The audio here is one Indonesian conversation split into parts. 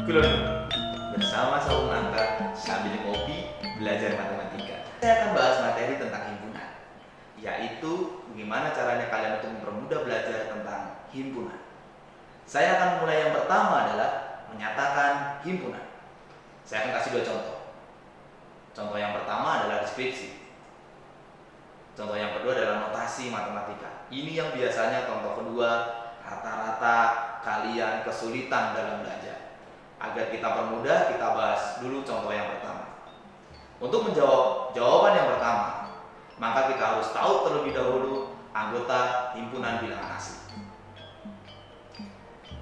Kulon bersama Saung Angka sambil ngopi belajar matematika. Saya akan bahas materi tentang himpunan, yaitu bagaimana caranya kalian untuk mempermudah belajar tentang himpunan. Saya akan mulai yang pertama adalah menyatakan himpunan. Saya akan kasih dua contoh. Contoh yang pertama adalah deskripsi. Contoh yang kedua adalah notasi matematika. Ini yang biasanya contoh kedua rata-rata kalian kesulitan dalam belajar. Agar kita permudah, kita bahas dulu contoh yang pertama. Untuk menjawab jawaban yang pertama, maka kita harus tahu terlebih dahulu anggota himpunan bilangan asli.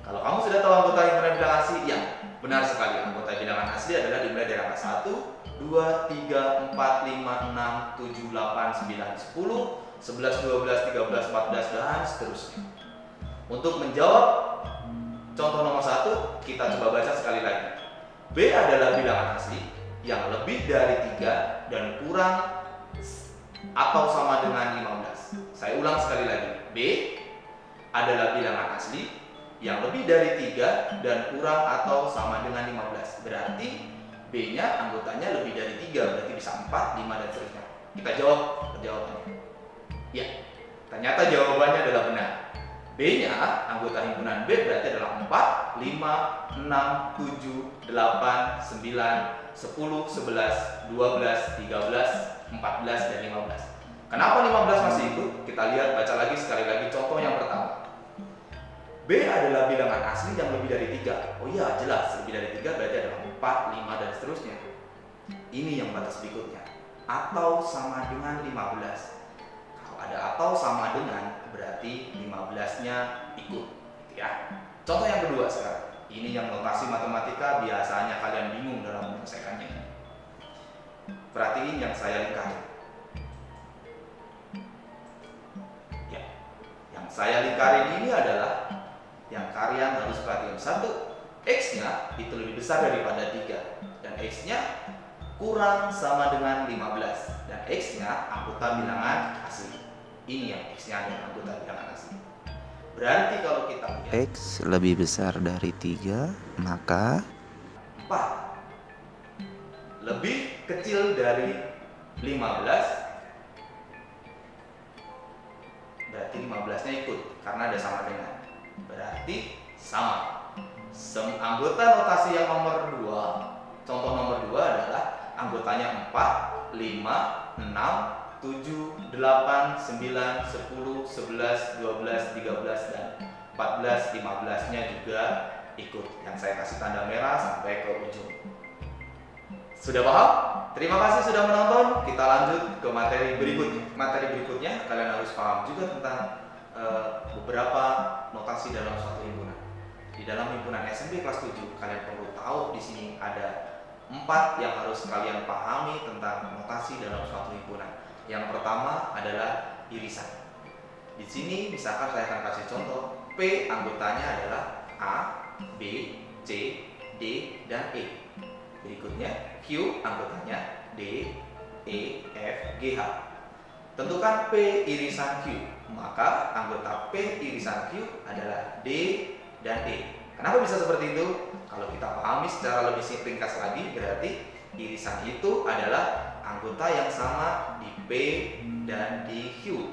Kalau kamu sudah tahu anggota himpunan bilangan asli, ya benar sekali. Anggota bilangan asli adalah dimulai dari angka 1, 2, 3, 4, 5, 6, 7, 8, 9, 10, 11, 12, 13, 14, dan seterusnya. Untuk menjawab contoh nomor 1, kita coba baca sekali lagi. B adalah bilangan asli yang lebih dari 3 dan kurang atau sama dengan 15. Saya ulang sekali lagi. B adalah bilangan asli yang lebih dari 3 dan kurang atau sama dengan 15. Berarti B-nya anggotanya lebih dari 3, berarti bisa 4, 5, dan seterusnya. Kita jawab jawabannya. Ya, ternyata jawabannya adalah benar. B-nya, anggota himpunan B berarti adalah 4, 5, 6, 7, 8, 9, 10, 11, 12, 13, 14, dan 15. Kenapa 15 masih ikut? Kita lihat, baca lagi sekali lagi contoh yang pertama. B adalah bilangan asli yang lebih dari 3. Oh iya, jelas, lebih dari 3 berarti adalah 4, 5, dan seterusnya. Ini yang batas berikutnya. Atau sama dengan 15. Ada atau sama dengan berarti 15-nya ikut, gitu ya. Contoh yang kedua sekarang. Ini yang notasi matematika biasanya kalian bingung dalam menyelesaikannya. Perhatiin yang saya lingkarin. Ya, yang saya lingkarin ini adalah yang kalian harus perhatikan. 1, X-nya itu lebih besar daripada 3 dan X-nya kurang sama dengan 15 dan X-nya anggota bilangan asli. Ini yang X-nya adalah anggota bilangan asli. Berarti kalau kita lihat X lebih besar dari 3, maka 4 lebih kecil dari 15, berarti 15-nya ikut karena ada sama dengan. Berarti sama. Anggota notasi yang nomor 2, contoh nomor 2 adalah anggotanya 4, 5, 6, 7, 8, 9, 10, 11, 12, 13, dan 14, 15-nya juga ikut. Yang saya kasih tanda merah sampai ke ujung. Sudah paham? Terima kasih sudah menonton. Kita lanjut ke materi berikutnya. Materi berikutnya kalian harus paham juga tentang beberapa notasi dalam suatu himpunan. Di dalam himpunan SMP kelas 7, kalian perlu tahu di sini ada 4 yang harus kalian pahami tentang notasi dalam suatu himpunan. Yang pertama adalah irisan. Di sini misalkan saya akan kasih contoh, P anggotanya adalah A, B, C, D, dan E. Berikutnya Q anggotanya D, E, F, G, H. Tentukan P irisan Q, maka anggota P irisan Q adalah D dan E. Kenapa bisa seperti itu? Kalau kita pahami secara lebih ringkas lagi, berarti irisan itu adalah anggota yang sama di P dan di Q.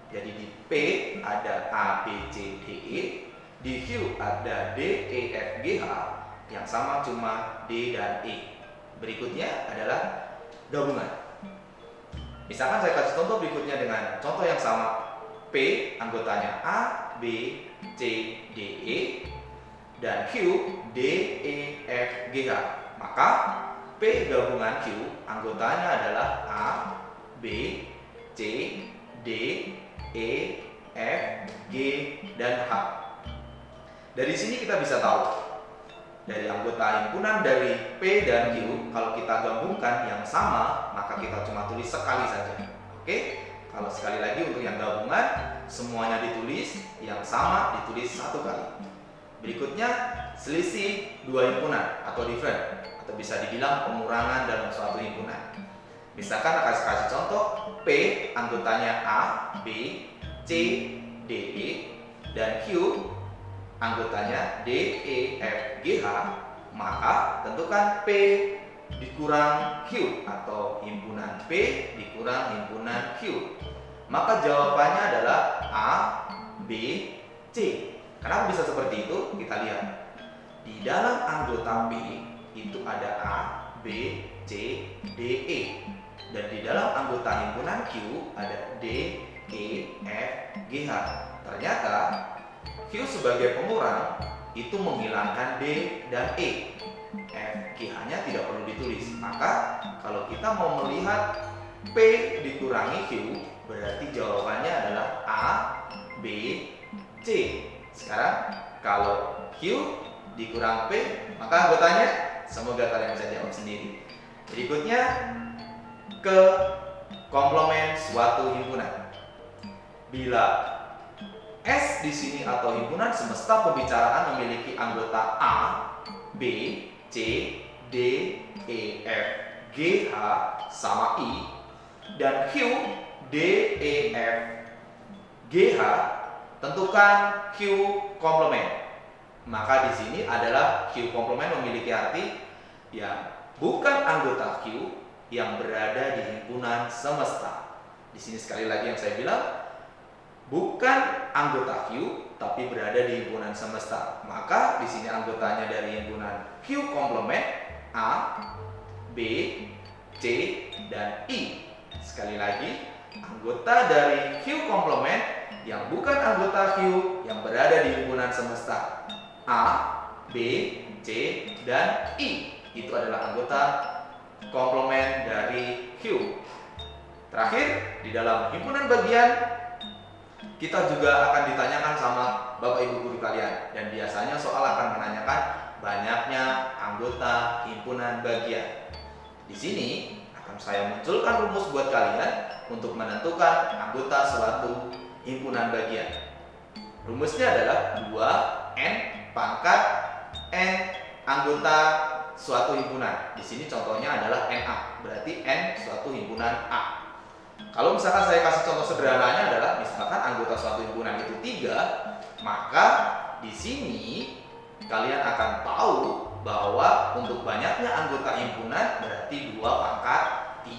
Jadi di P ada A, B, C, D, E. Di Q ada D, E, F, G, H. Yang sama cuma D dan E. Berikutnya adalah gabungan. Misalkan saya kasih contoh berikutnya dengan contoh yang sama. P anggotanya A, B, C, D, E. Dan Q, D, E, F, G, H. Maka P gabungan Q anggotanya adalah A, B, C, D, E, F, G, dan H. Dari sini kita bisa tahu dari anggota himpunan dari P dan Q, kalau kita gabungkan yang sama, maka kita cuma tulis sekali saja. Oke? Kalau sekali lagi untuk yang gabungan, semuanya ditulis, yang sama ditulis 1 kali. Berikutnya, selisih 2 himpunan atau different, atau bisa dibilang pengurangan dalam suatu himpunan. Misalkan akan kasih contoh, P anggotanya A, B, C, D, E, dan Q anggotanya D, E, F, G, H. maka tentukan P dikurang Q atau himpunan P dikurang himpunan Q. Maka jawabannya adalah A, B, C. Kenapa bisa seperti itu? Kita lihat. Di dalam anggota P itu ada A, B, C, D, E. Dan di dalam anggota himpunan Q ada D, E, F, G, H. Ternyata Q sebagai pengurang itu menghilangkan D dan E. F, G, H-nya tidak perlu ditulis. Maka kalau kita mau melihat P dikurangi Q, berarti jawabannya adalah A, B, C. Sekarang kalau Q dikurang P, maka anggotanya semoga kalian bisa jawab sendiri. Berikutnya ke komplement suatu himpunan. Bila S di sini atau himpunan semesta pembicaraan memiliki anggota A, B, C, D, E, F, G, H sama I, dan Q, D, E, F, G, H, tentukan Q komplement. Maka di sini adalah Q komplement memiliki arti yang bukan anggota Q yang berada di himpunan semesta. Di sini sekali lagi yang saya bilang, bukan anggota Q tapi berada di himpunan semesta. Maka di sini anggotanya dari himpunan Q komplement A, B, C, dan I. Sekali lagi, anggota dari Q komplement yang bukan anggota Q yang berada di himpunan semesta A, B, C, dan I. Itu adalah anggota komplement dari Q. Terakhir, di dalam himpunan bagian kita juga akan ditanyakan sama Bapak Ibu guru kalian, dan biasanya soal akan menanyakan banyaknya anggota himpunan bagian. Di sini akan saya munculkan rumus buat kalian untuk menentukan anggota suatu himpunan bagian. Rumusnya adalah 2N pangkat N anggota suatu himpunan. Di sini contohnya adalah NA, berarti N suatu himpunan A. Kalau misalkan saya kasih contoh sederhananya adalah misalkan anggota suatu himpunan itu 3, maka di sini kalian akan tahu bahwa untuk banyaknya anggota himpunan berarti 2 pangkat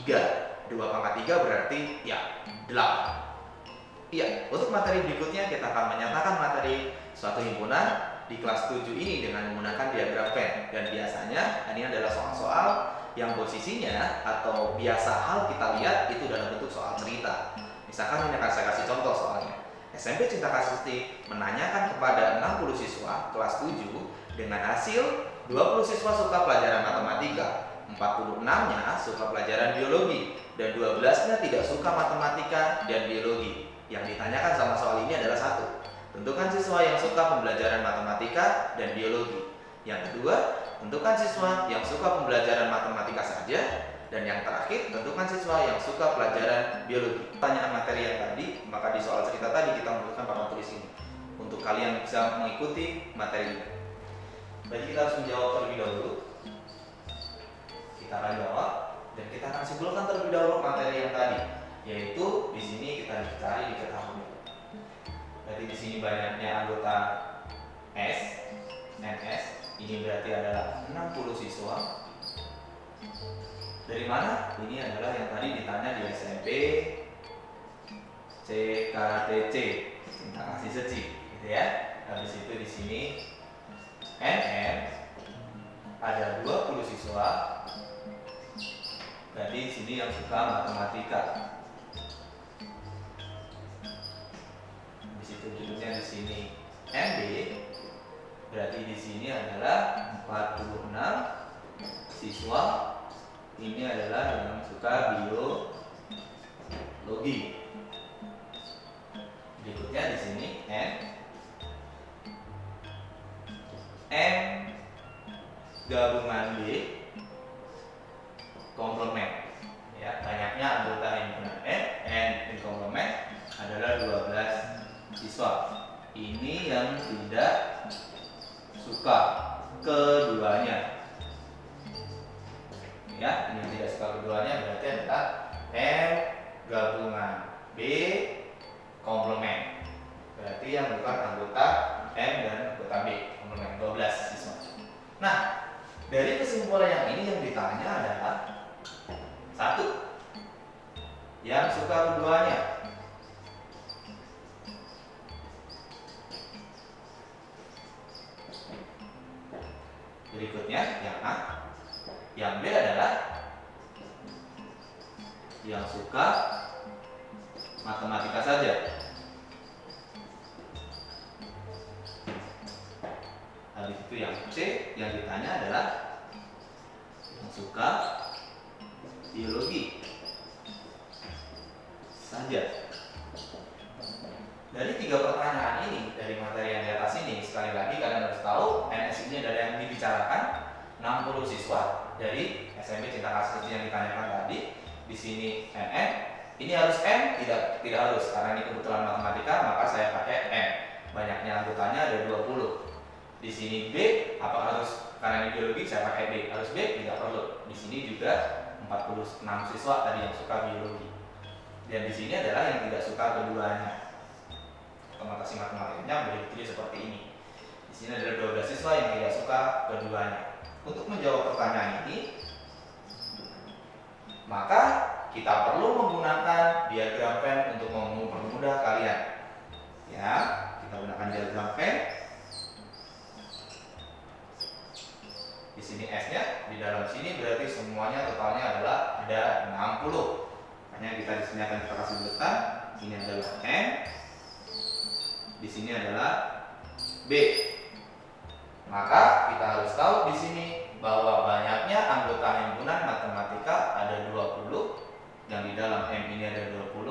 3. 2 pangkat 3 berarti ya 8. Iya, untuk materi berikutnya kita akan menyatakan materi suatu himpunan di kelas 7 ini dengan menggunakan diagram Venn. Dan biasanya ini adalah soal-soal yang posisinya atau biasa hal kita lihat itu dalam bentuk soal cerita. Misalkan ini akan saya kasih contoh soalnya. SMP Cinta Kasih menanyakan kepada 60 siswa kelas 7 dengan hasil 20 siswa suka pelajaran matematika, 46-nya suka pelajaran biologi, dan 12-nya tidak suka matematika dan biologi. Yang ditanyakan sama soal ini adalah 1. Tentukan siswa yang suka pembelajaran matematika dan biologi. Yang kedua, tentukan siswa yang suka pembelajaran matematika saja. Dan yang terakhir, tentukan siswa yang suka pelajaran biologi. Pertanyaan materi yang tadi, maka di soal cerita tadi kita membutuhkan papan tulis ini untuk kalian bisa mengikuti materi ini. Jadi kita harus menjawab terlebih dahulu. Kita akan jawab dan kita akan simpulkan terlebih dahulu materi yang tadi, yaitu di sini kita cari diketahui. Berarti di sini banyaknya anggota S, NS. Ini berarti adalah 60 siswa. Dari mana? Ini adalah yang tadi ditanya di SMP CKTC, Cinta Kasih Seci, gitu ya. Habis itu di sini NN ada 20 siswa. Berarti di sini yang suka matematika. Di situ judulnya di sini MB. Berarti di sini adalah 46 siswa. Ini adalah yang suka biologi. Berikutnya di sini M gabungan B komplement. Ya, banyaknya anggota himpunan N komplement adalah 12 siswa. Ini yang tidak suka keduanya. Ya, ini yang tidak suka keduanya berarti adalah M gabungan B komplement. Berarti yang bukan anggota M dan anggota B komplement 12 siswa. Nah, Dari kesimpulan yang ini yang ditanya adalah satu, yang suka keduanya. Berikutnya yang A. Yang B adalah yang suka matematika saja. Habis itu yang C, yang ditanya adalah yang suka biologi saja. Dari tiga pertanyaan ini, dari materi yang di atas ini, sekali lagi kalian harus tahu NS ini adalah yang dibicarakan 60 siswa dari SMP Cinta Kasih yang ditanyakan tadi. Di sini NN, ini harus M, tidak harus karena ini kebetulan matematika, maka saya pakai M. Banyaknya anggotanya ada 20. Di sini B, apa harus karena ini biologi saya pakai B. Harus B, tidak perlu. Di sini juga 46 siswa tadi yang suka biologi. Dan di sini adalah yang tidak suka keduanya. Otomatis matematikanya boleh ditulis seperti ini. Di sini ada 12 siswa yang tidak suka keduanya. Untuk menjawab pertanyaan ini, maka kita perlu menggunakan diagram Venn untuk mempermudah kalian. Ya, kita gunakan diagram Venn. Di sini S-nya, di dalam sini berarti semuanya totalnya adalah ada 60. Makanya kita di sini akan kita kasih buletan. Ini adalah M. Di sini adalah B. Maka kita harus tahu di sini bahwa banyaknya anggota himpunan matematika ada 20, yang di dalam M ini ada 20.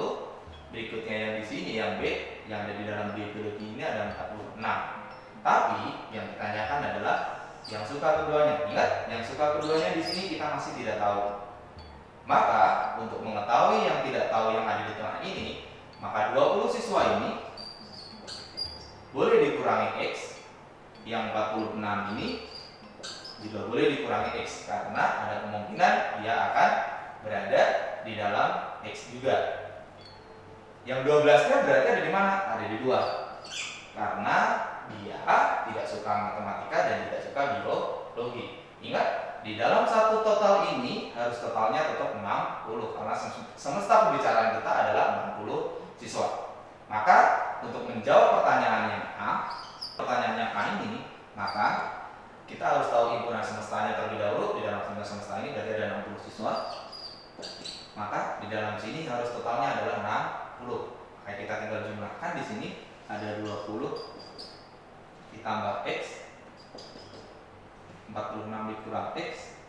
Berikutnya yang di sini yang B, yang ada di dalam biologi ini ada 46. Tapi yang ditanyakan adalah yang suka keduanya. Ingat, yang suka keduanya di sini kita masih tidak tahu. Maka untuk mengetahui yang tidak tahu yang ada di tengah ini, maka 20 siswa ini boleh dikurangi X, yang 46 ini juga boleh dikurangi X karena ada kemungkinan dia akan berada di dalam X juga. Yang 12-nya berarti ada di mana? Ada di 2. Karena dia tidak suka matematika dan tidak suka biologi. Ingat, di dalam satu total ini harus totalnya tetap 60 karena semesta pembicaraan kita adalah 60 siswa. Maka untuk menjawab pertanyaan yang A ini, maka kita harus tahu himpunan semestanya terlebih dahulu. Di dalam himpunan semesta ini berarti ada 60 siswa. Maka di dalam sini harus totalnya adalah 60. Maka kita tinggal jumlahkan di sini ada 20 ditambah X, 46 dikurang X,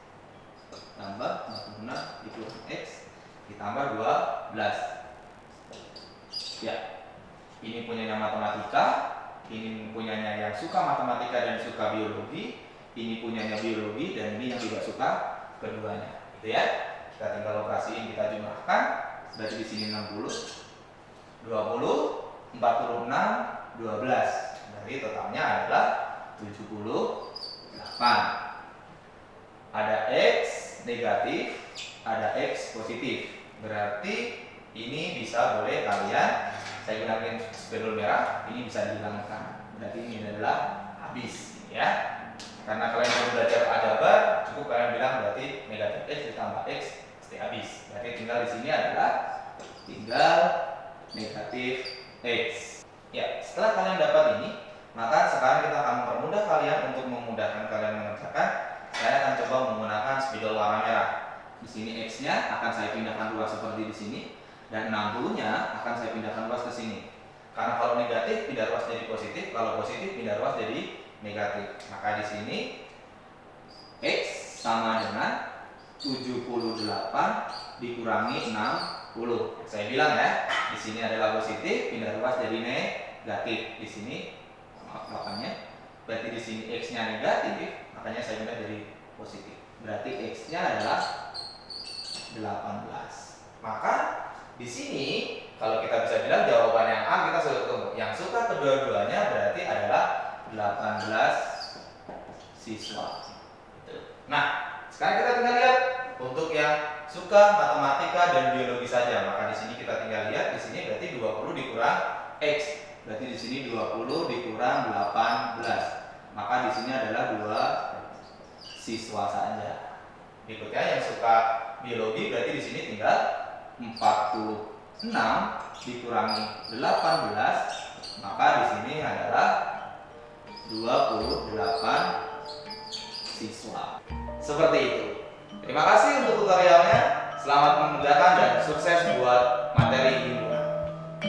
tambah 46 dikurang X, ditambah 12. Ya, ini punyanya matematika, ini punyanya yang suka matematika dan suka biologi, ini punyanya biologi, dan ini yang tidak suka keduanya. Gitu ya. Kita tinggal operasiin, kita jumlahkan. Berarti di sini 60, 20, 46, 12. Jadi totalnya adalah 78. Ada X negatif, ada X positif. Berarti ini bisa boleh kalian, saya gunakan spidol merah, ini bisa dihilangkan. Berarti ini adalah habis, ya. Karena kalian baru belajar aljabar, cukup kalian bilang berarti negatif X ditambah X pasti habis. Berarti tinggal di sini adalah tinggal negatif X. Ya, setelah kalian dapat ini, maka sekarang kita akan mempermudah kalian untuk memudahkan kalian mengerjakan. Saya akan coba menggunakan spidol warna merah. Di sini X-nya akan saya pindahkan luas seperti di sini, dan 60-nya akan saya pindahkan luas ke sini. Karena kalau negatif pindah luas jadi positif, kalau positif pindah luas jadi negatif. Maka di sini X sama dengan 78 dikurangi 60. Saya bilang ya, di sini adalah positif, pindah luas jadi negatif. Di sini 8-nya. Berarti di sini X-nya negatif, makanya saya pindah jadi positif. Berarti X-nya adalah 18. Maka di sini kalau kita bisa bilang jawaban yang A kita sudah tunggu. Yang suka kedua-duanya berarti adalah 18 siswa. Nah, sekarang kita tinggal lihat untuk yang suka matematika dan biologi saja. Maka di sini kita tinggal lihat, di sini berarti 20 dikurang X. Berarti di sini 20 dikurang 18. Maka di sini adalah 2 siswa. siswa saja. Berikutnya yang suka biologi berarti di sini tinggal 46 dikurangi 18, maka di sini adalah 28 siswa. Seperti itu. Terima kasih untuk tutorialnya. Selamat mengerjakan dan